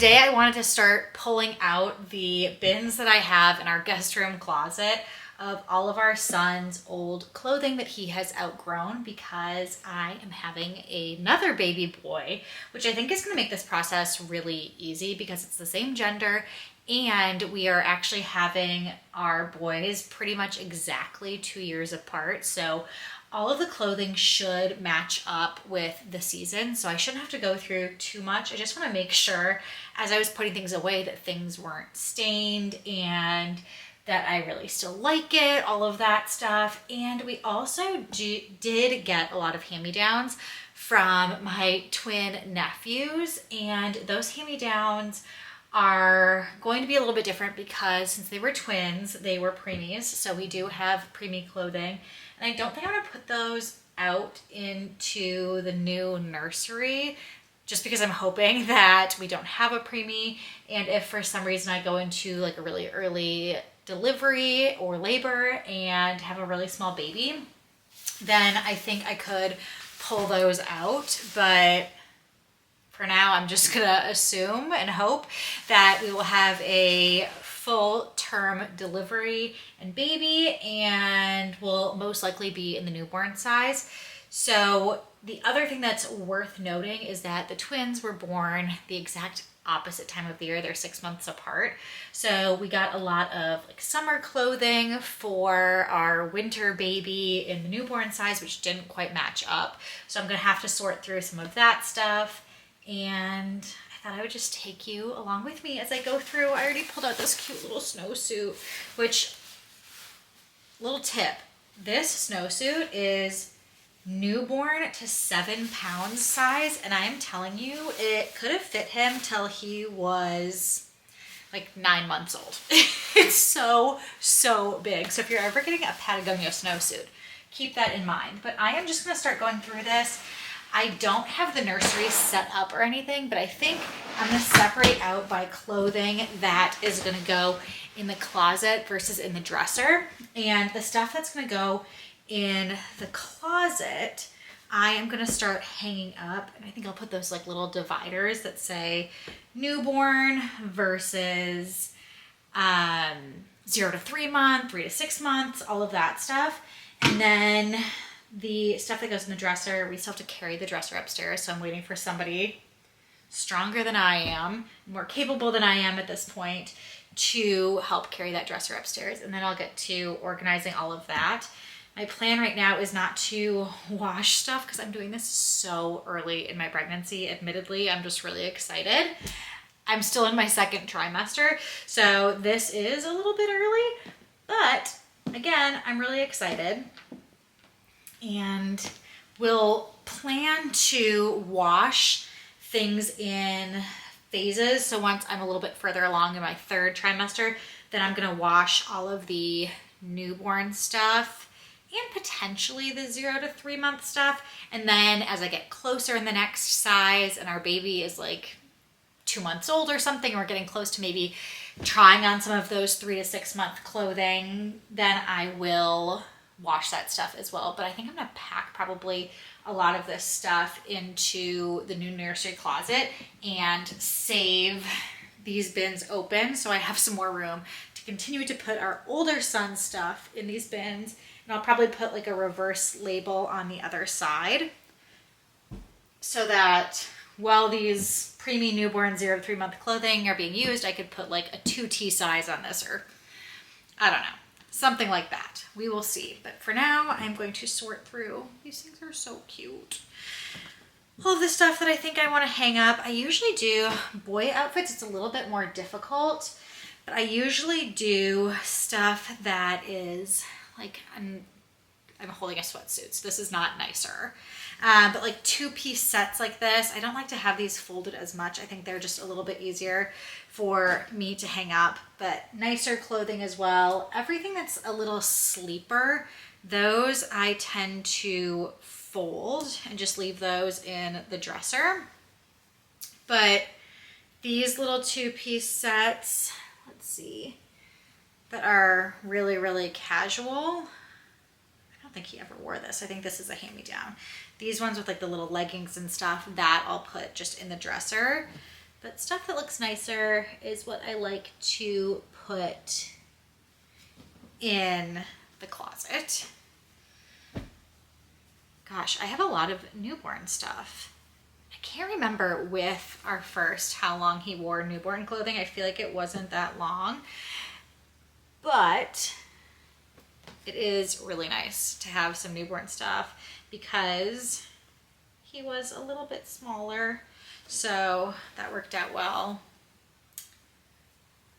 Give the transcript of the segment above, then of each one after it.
today I wanted to start pulling out the bins that I have in our guest room closet of all of our son's old clothing that he has outgrown, because I am having another baby boy, which I think is going to make this process really easy because it's the same gender and we are actually having our boys pretty much exactly 2 years apart. So all of the clothing should match up with the season, so I shouldn't have to go through too much. I just want to make sure as I was putting things away that things weren't stained and that I really still like it, all of that stuff. And we also did get a lot of hand-me-downs from my twin nephews, and those hand-me-downs are going to be a little bit different because since they were twins, they were preemies, so we do have preemie clothing. And I don't think I'm gonna put those out into the new nursery just because I'm hoping that we don't have a preemie, and if for some reason I go into like a really early delivery or labor and have a really small baby, then I think I could pull those out. But for now, I'm just gonna assume and hope that we will have a full term delivery and baby, and will most likely be in the newborn size. So the other thing that's worth noting is that the twins were born the exact opposite time of the year. They're 6 months apart. So we got a lot of like summer clothing for our winter baby in the newborn size, which didn't quite match up. So I'm gonna have to sort through some of that stuff. And I thought I would just take you along with me as I go through. I already pulled out this cute little snowsuit, which, little tip, this snowsuit is newborn to 7 pounds size, and I am telling you, it could have fit him till he was like 9 months old. It's so big. So if you're ever getting a Patagonia snowsuit, keep that in mind. But I am just gonna start going through this. I don't have the nursery set up or anything, but I think I'm gonna separate out by clothing that is gonna go in the closet versus in the dresser. And the stuff that's gonna go in the closet, I am gonna start hanging up, and I think I'll put those like little dividers that say newborn versus 0 to 3 month, 3 to 6 months, all of that stuff. And then the stuff that goes in the dresser, we still have to carry the dresser upstairs, so I'm waiting for somebody stronger than I am, more capable than I am at this point, to help carry that dresser upstairs, and then I'll get to organizing all of that. My plan right now is not to wash stuff because I'm doing this so early in my pregnancy. Admittedly, I'm just really excited. I'm still in my 2nd trimester, so this is a little bit early, but again, I'm really excited. And we'll plan to wash things in phases. So once I'm a little bit further along in my 3rd trimester, then I'm gonna wash all of the newborn stuff and potentially the 0 to 3 month stuff. And then as I get closer in the next size and our baby is like 2 months old or something, we're getting close to maybe trying on some of those 3 to 6 month clothing, then I will wash that stuff as well. But I think I'm gonna pack probably a lot of this stuff into the new nursery closet and save these bins open so I have some more room to continue to put our older son's stuff in these bins. And I'll probably put like a reverse label on the other side so that while these preemie newborn 0 to 3 month clothing are being used, I could put like a 2T size on this, or I don't know, something like that. We will see. But for now, I'm going to sort through. These things are so cute. All of the stuff that I think I want to hang up. I usually do boy outfits. It's a little bit more difficult, but I usually do stuff that is like, I'm holding a sweatsuit, so this is not nicer. But like 2-piece sets like this, I don't like to have these folded as much. I think they're just a little bit easier for me to hang up, but nicer clothing as well. Everything that's a little sleeper, those I tend to fold and just leave those in the dresser. But these little 2-piece sets, let's see, that are really casual. I don't think he ever wore this. I think this is a hand-me-down. These ones with like the little leggings and stuff, that I'll put just in the dresser. But stuff that looks nicer is what I like to put in the closet. Gosh, I have a lot of newborn stuff. I can't remember with our first how long he wore newborn clothing. I feel like it wasn't that long, but it is really nice to have some newborn stuff because he was a little bit smaller, so that worked out well. I'm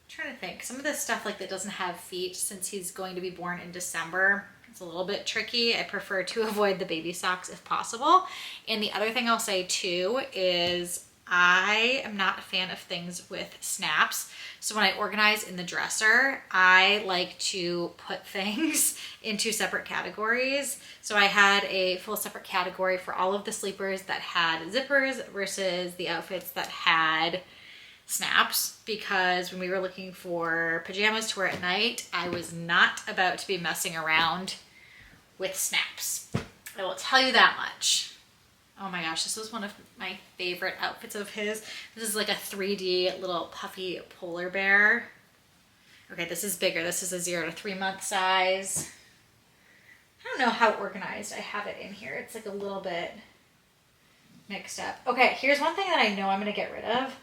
trying to think, some of this stuff like that doesn't have feet, since he's going to be born in December, it's a little bit tricky. I prefer to avoid the baby socks if possible. And the other thing I'll say too is I am not a fan of things with snaps. So when I organize in the dresser, I like to put things into separate categories. So I had a full separate category for all of the sleepers that had zippers versus the outfits that had snaps, because when we were looking for pajamas to wear at night, I was not about to be messing around with snaps. I will tell you that much. Oh my gosh, this was one of my favorite outfits of his. This is like a 3D little puffy polar bear. Okay, this is bigger. This is a 0 to 3 month size. I don't know how organized I have it in here. It's like a little bit mixed up. Okay, here's one thing that I know I'm gonna get rid of.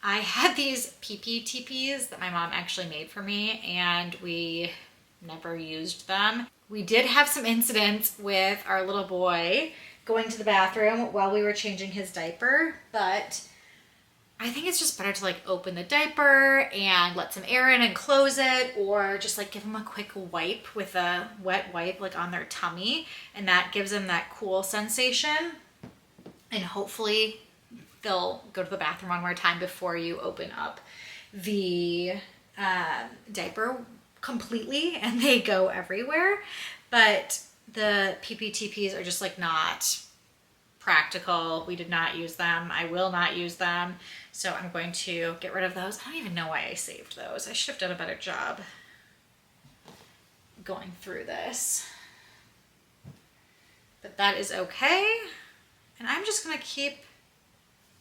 I had these PP teepees that my mom actually made for me, and we never used them. We did have some incidents with our little boy going to the bathroom while we were changing his diaper, but I think it's just better to like open the diaper and let some air in and close it, or just like give them a quick wipe with a wet wipe like on their tummy, and that gives them that cool sensation, and hopefully they'll go to the bathroone one more time before you open up the diaper completely and they go everywhere. But the PPTPs are just like not practical. We did not use them. I will not use them. So I'm going to get rid of those. I don't even know why I saved those. I should have done a better job going through this. But that is okay. And I'm just gonna keep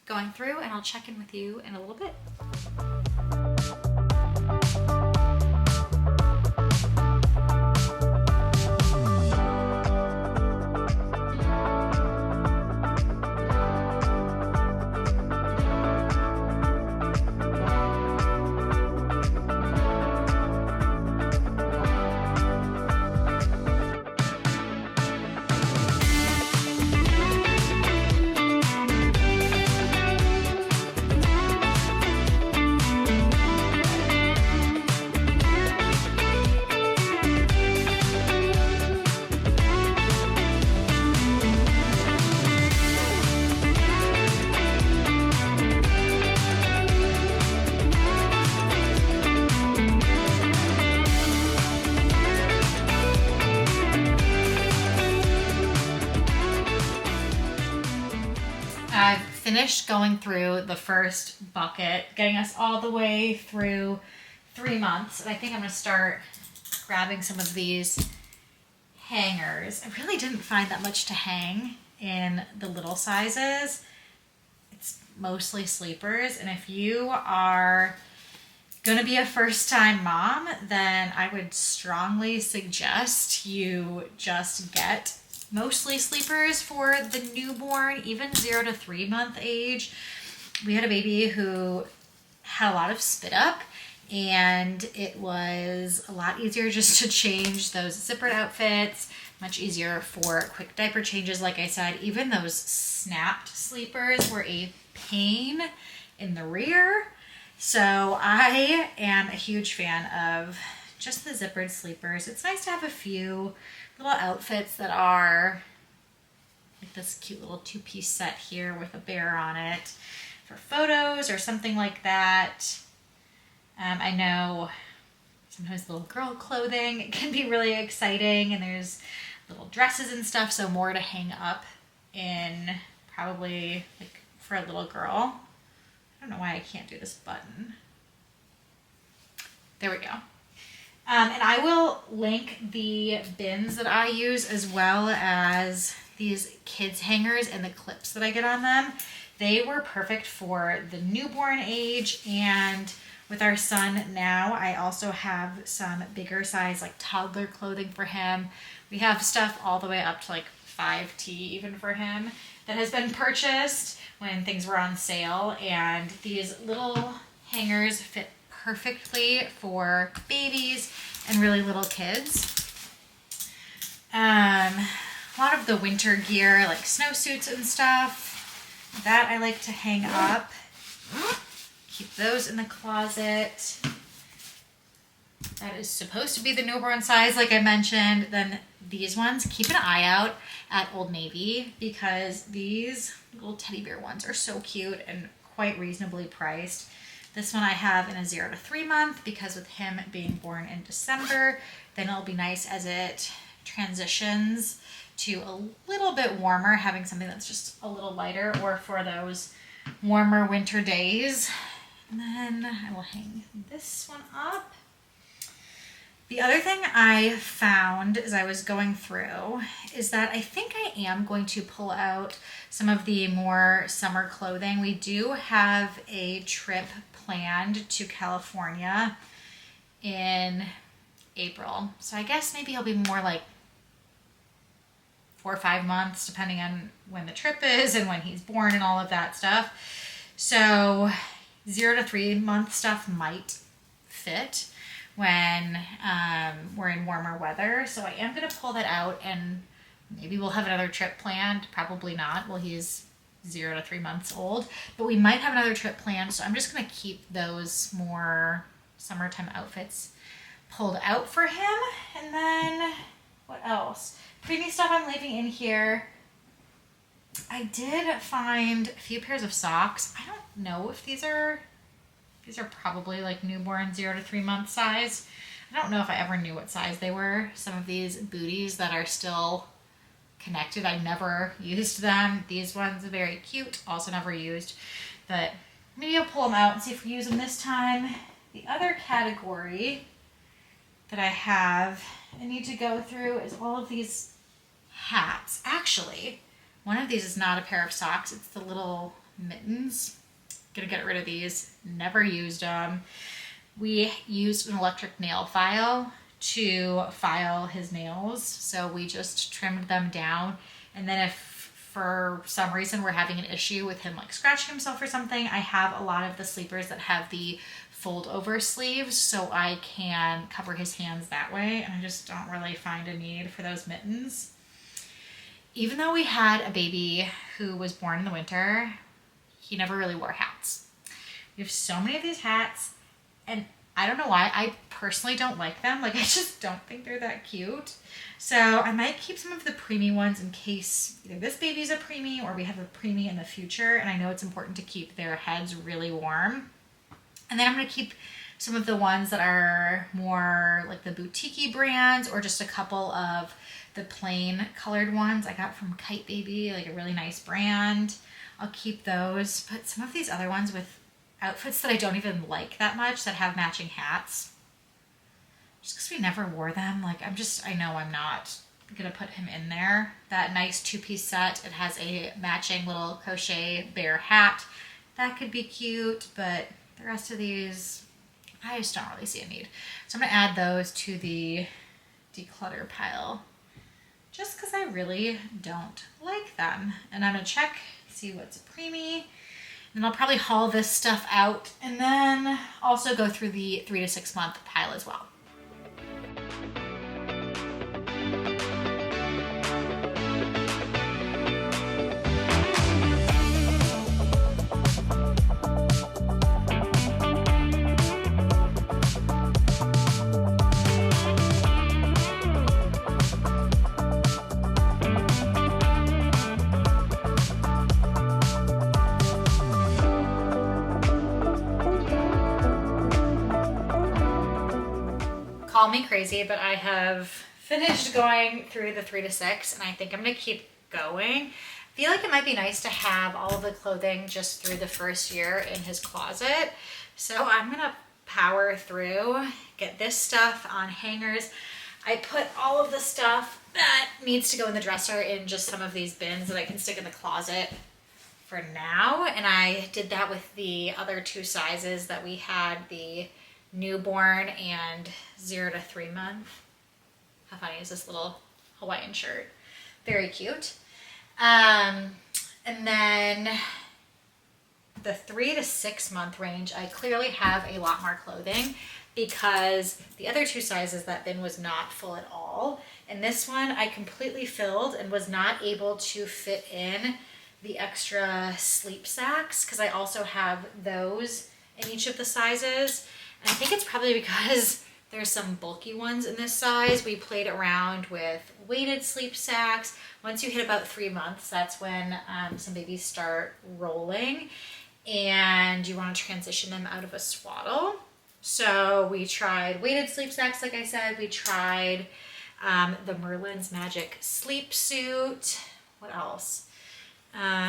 going through, and I'll check in with you in a little bit. I've finished going through the first bucket, getting us all the way through 3 months. And I think I'm gonna start grabbing some of these hangers. I really didn't find that much to hang in the little sizes. It's mostly sleepers. And if you are gonna be a first-time mom, then I would strongly suggest you just get mostly sleepers for the newborn, even 0 to 3 month age. We had a baby who had a lot of spit up, and it was a lot easier just to change those zippered outfits, much easier for quick diaper changes. Like I said, even those snapped sleepers were a pain in the rear. So I am a huge fan of just the zippered sleepers. It's nice to have a few little outfits that are like this cute little 2-piece set here with a bear on it for photos or something like that. I know sometimes little girl clothing can be really exciting, and there's little dresses and stuff, so more to hang up in probably like for a little girl. I don't know why I can't do this button. There we go. And I will link the bins that I use, as well as these kids hangers and the clips that I get on them. They were perfect for the newborn age, and with our son now, I also have some bigger size like toddler clothing for him. We have stuff all the way up to like 5T even for him that has been purchased when things were on sale, and these little hangers fit perfectly for babies and really little kids. A lot of the winter gear like snowsuits and stuff that I like to hang up. Keep those in the closet. That is supposed to be the newborn size, like I mentioned. Then these ones, keep an eye out at Old Navy because these little teddy bear ones are so cute and quite reasonably priced. This one I have in a 0 to 3 month because with him being born in December, then it'll be nice as it transitions to a little bit warmer, having something that's just a little lighter or for those warmer winter days. And then I will hang this one up. The other thing I found as I was going through is that I think I am going to pull out some of the more summer clothing. We do have a trip planned to California in April. So I guess maybe it'll be more like 4 or 5 months, depending on when the trip is and when he's born and all of that stuff. So 0 to 3 month stuff might fit when we're in warmer weather. So I am going to pull that out, and maybe we'll have another trip planned. Probably not. Well, he's 0 to 3 months old, but we might have another trip planned. So I'm just going to keep those more summertime outfits pulled out for him. And then what else? Preemie stuff I'm leaving in here. I did find a few pairs of socks. I don't know if these are probably like newborn 0 to 3 month size. I don't know if I ever knew what size they were. Some of these booties that are still connected, I never used them. These ones are very cute, also never used. But maybe I'll pull them out and see if we use them this time. The other category that I need to go through is all of these hats. Actually, one of these is not a pair of socks. It's the little mittens. Gonna get rid of these. Never used them. We used an electric nail file to file his nails, so we just trimmed them down. And then if for some reason we're having an issue with him like scratching himself or something, I have a lot of the sleepers that have the fold over sleeves, so I can cover his hands that way, and I just don't really find a need for those mittens. Even though we had a baby who was born in the winter, he never really wore hats. We have so many of these hats, and I don't know why. I personally don't like them. Like, I just don't think they're that cute. So I might keep some of the preemie ones in case either this baby's a preemie or we have a preemie in the future, and I know it's important to keep their heads really warm. And then I'm going to keep some of the ones that are more like the boutique-y brands, or just a couple of the plain colored ones I got from Kite Baby, like a really nice brand. I'll keep those, but some of these other ones with outfits that I don't even like that much that have matching hats, just because we never wore them, like I know I'm not gonna put him in there. That nice 2-piece set, it has a matching little crochet bear hat. That could be cute, but the rest of these, I just don't really see a need. So I'm gonna add those to the declutter pile, just because I really don't like them. And I'm gonna check, see what's a preemie, and I'll probably haul this stuff out and then also go through the 3 to 6 month pile as well. Call me crazy, but I have finished going through the 3 to 6, and I think I'm gonna keep going. I feel like it might be nice to have all of the clothing just through the first year in his closet. So I'm gonna power through, get this stuff on hangers. I put all of the stuff that needs to go in the dresser in just some of these bins that I can stick in the closet for now. And I did that with the other two sizes that we had, the newborn and 0 to 3 month. How funny is this little Hawaiian shirt? Very cute. And then the 3 to 6 month range, I clearly have a lot more clothing because the other two sizes, that bin was not full at all. And this one I completely filled and was not able to fit in the extra sleep sacks because I also have those in each of the sizes. And I think it's probably because there's some bulky ones in this size. We played around with weighted sleep sacks. Once you hit about 3 months, that's when some babies start rolling and you want to transition them out of a swaddle. So we tried weighted sleep sacks, like I said. We tried the Merlin's Magic sleep suit. What else?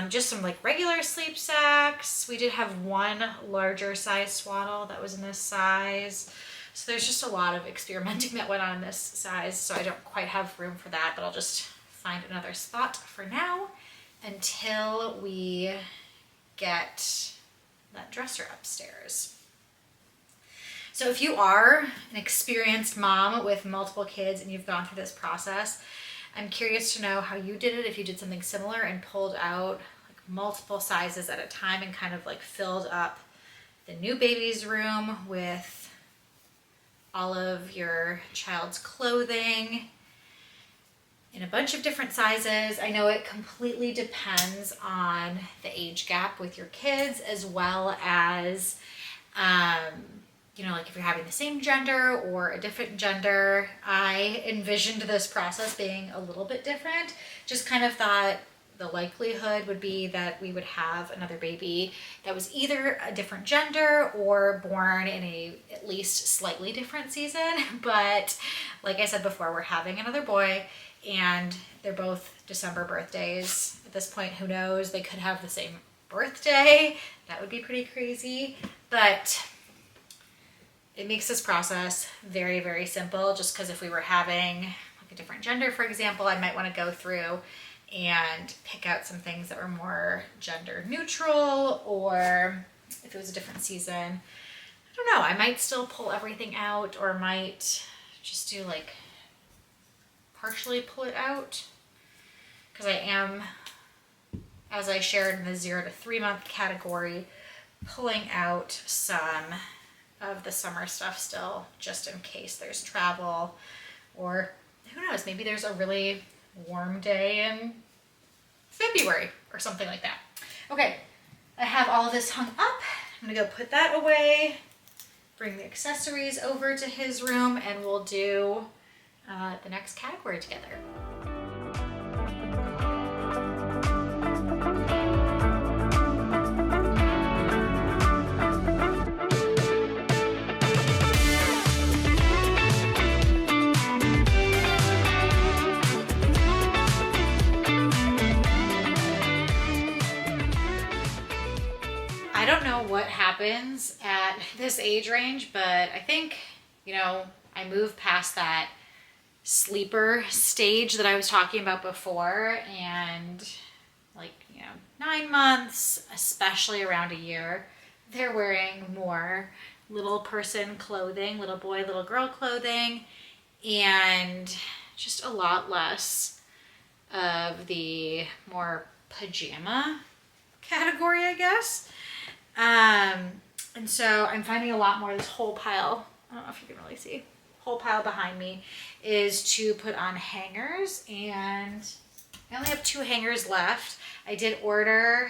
Just some like regular sleep sacks. We did have one larger size swaddle that was in this size. So there's just a lot of experimenting that went on in this size. So I don't quite have room for that, but I'll just find another spot for now until we get that dresser upstairs. So if you are an experienced mom with multiple kids and you've gone through this process, I'm curious to know how you did it, if you did something similar and pulled out like multiple sizes at a time and kind of like filled up the new baby's room with all of your child's clothing in a bunch of different sizes. I know it completely depends on the age gap with your kids, as well as you know, like if you're having the same gender or a different gender. I envisioned this process being a little bit different. Just kind of thought the likelihood would be that we would have another baby that was either a different gender or born in a at least slightly different season. But like I said before, we're having another boy and they're both December birthdays. At this point, who knows? They could have the same birthday. That would be pretty crazy. But it makes this process very, very simple, just because if we were having like a different gender, for example, I might want to go through and pick out some things that were more gender neutral, or if it was a different season, I don't know, I might still pull everything out or might just do like partially pull it out, because I am, as I shared in the 0 to 3 month category, pulling out some of the summer stuff still, just in case there's travel, or who knows, maybe there's a really warm day in February or something like that. Okay, I have all of this hung up. I'm gonna go put that away, bring the accessories over to his room, and we'll do the next category together. What happens at this age range, but I think, you know, I moved past that sleeper stage that I was talking about before, and like, you know, 9 months, especially around a year, they're wearing more little person clothing, little boy, little girl clothing, and just a lot less of the more pajama category, I guess. And so I'm finding a lot more, this whole pile, I don't know if you can really see, whole pile behind me is to put on hangers, and I only have 2 hangers left. I did order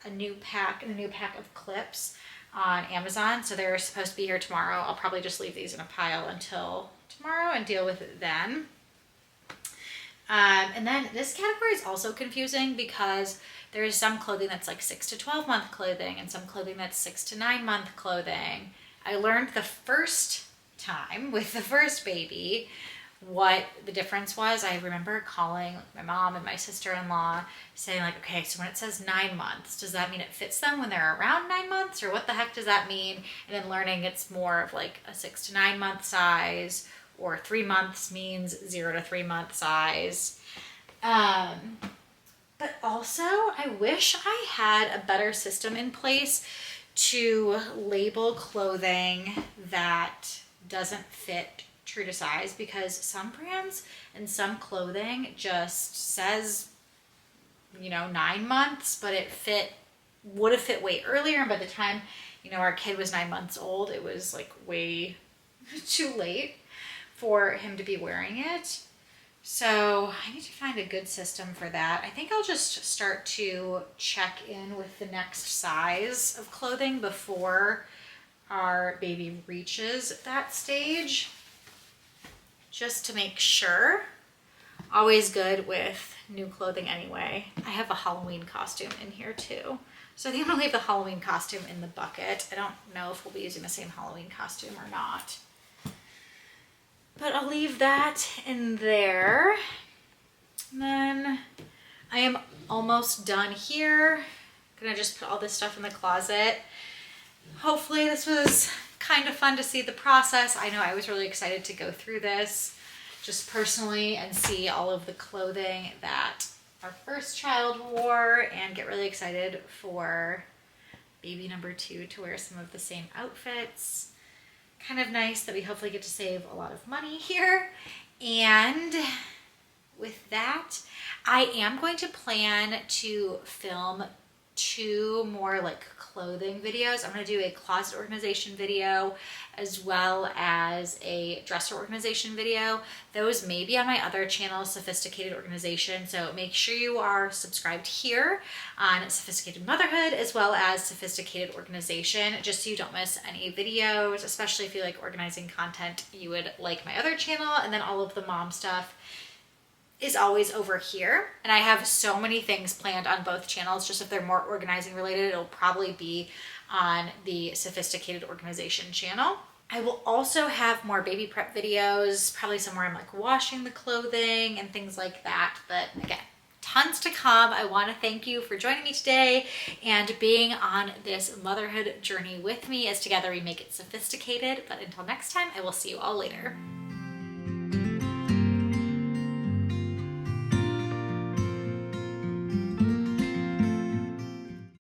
a new pack of clips on Amazon, so they're supposed to be here tomorrow. I'll probably just leave these in a pile until tomorrow and deal with it then. And then this category is also confusing because there is some clothing that's like 6 to 12 month clothing and some clothing that's 6 to 9 month clothing. I learned the first time with the first baby what the difference was. I remember calling my mom and my sister-in-law saying like, okay, so when it says 9 months, does that mean it fits them when they're around 9 months, or what the heck does that mean? And then learning it's more of like a 6 to 9 month size, or 3 months means 0 to 3 month size. But But also, I wish I had a better system in place to label clothing that doesn't fit true to size, because some brands and some clothing just says, 9 months, but would have fit way earlier. And by the time, our kid was 9 months old, it was like way too late for him to be wearing it. So I need to find a good system for that. I think I'll just start to check in with the next size of clothing before our baby reaches that stage, just to make sure. Always good with new clothing anyway. I have a Halloween costume in here too. So I think I'm gonna leave the Halloween costume in the bucket. I don't know if we'll be using the same Halloween costume or not, but I'll leave that in there. And then I am almost done here. I'm gonna just put all this stuff in the closet. Hopefully this was kind of fun to see the process. I know I was really excited to go through this just personally and see all of the clothing that our first child wore, and get really excited for baby number 2 to wear some of the same outfits. Kind of nice that we hopefully get to save a lot of money here. And with that, I am going to plan to film 2 more like clothing videos. I'm going to do a closet organization video as well as a dresser organization video. Those may be on my other channel, Sophisticated Organization. So make sure you are subscribed here on Sophisticated Motherhood as well as Sophisticated Organization, just so you don't miss any videos, especially if you like organizing content, you would like my other channel. And then all of the mom stuff is always over here. And I have so many things planned on both channels. Just if they're more organizing related, it'll probably be on the Sophisticated Organization channel. I will also have more baby prep videos, probably somewhere I'm like washing the clothing and things like that. But again, tons to come. I want to thank you for joining me today and being on this motherhood journey with me, as together we make it sophisticated. But until next time, I will see you all later.